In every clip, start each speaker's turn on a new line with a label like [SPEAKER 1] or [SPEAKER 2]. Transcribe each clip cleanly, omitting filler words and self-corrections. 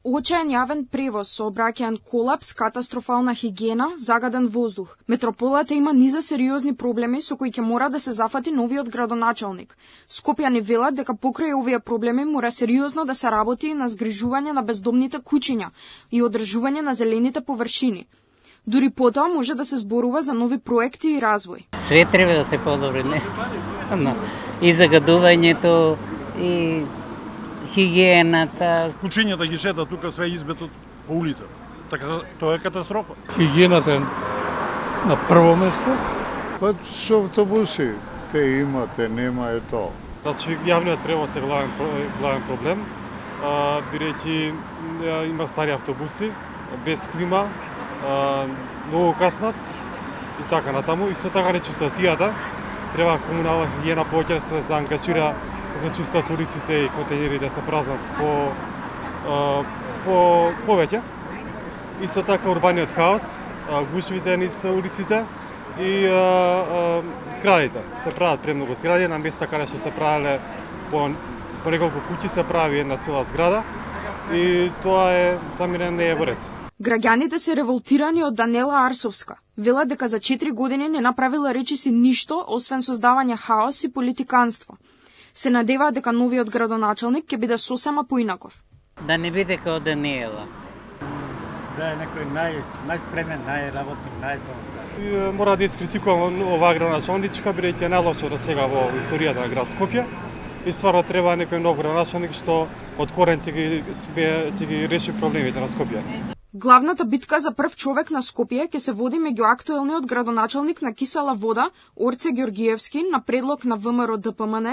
[SPEAKER 1] Очаен јавен превоз, сообраќаен колапс, катастрофална хигиена, загаден воздух. Метрополата има низа сериозни проблеми со кои ќе мора да се зафати новиот градоначалник. Скопјани велат дека покрај овие проблеми мора сериозно да се работи на згрижување на бездомните куќиња и одржување на зелените површини. Дури потоа може да се зборува за нови проекти и развој.
[SPEAKER 2] Све треба да се подобри, не? И загадувањето, и хигиената.
[SPEAKER 3] Кучињата ги шета тука све избетот по улица. Така тоа е катастрофа.
[SPEAKER 4] Хигиената е на прво место.
[SPEAKER 5] Па со автобуси те имате, нема е тоа.
[SPEAKER 6] Значи јавниот превоз е главен проблем, бидејќи има стари автобуси без клима, многу каснат и така натаму. Исто така не чистотијата, треба комунална хигиена повеќе да се заангажира за чистат улиците и контейнери да се празнат повеќе. Исто така урбаниот хаос, гушвите низ улиците и зградите. Се прават премногу згради, на места каде што се правеле по неколку куќи се прави една цела зграда и тоа е за мене не е во ред.
[SPEAKER 1] Граѓаните се револтирани од Данела Арсовска. Велат дека за 4 години не направила речиси ништо, освен создавање хаос и политиканство. Се надеваат дека новиот градоначалник ќе биде сосема поинаков.
[SPEAKER 2] Да не биде као Даниела.
[SPEAKER 4] Да е некој најспремен, најработник, најтоа.
[SPEAKER 6] Мора да искритикувам оваа градоначалничка, бидејќи е најлоша до сега во историјата на град Скопје. И стварно треба некој нов градоначалник што од корен ќе ги реши проблемите на Скопје.
[SPEAKER 1] Главната битка за прв човек на Скопје ќе се води меѓу актуелниот градоначалник на Кисела Вода, Орце Ѓоргиевски, на предлог на ВМРО ДПМН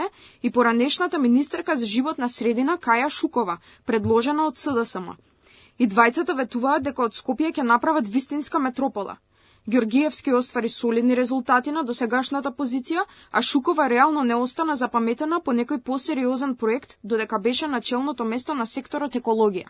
[SPEAKER 1] и поранешната министерка за животна средина Каја Шукова, предложена од СДСМ. И двајцата ветуваат дека од Скопје ќе направат вистинска метропола. Ѓоргиевски оствари солидни резултати на досегашната позиција, а Шукова реално не остана запаметена по некој посериозен проект, додека беше на челното место на секторот екологија.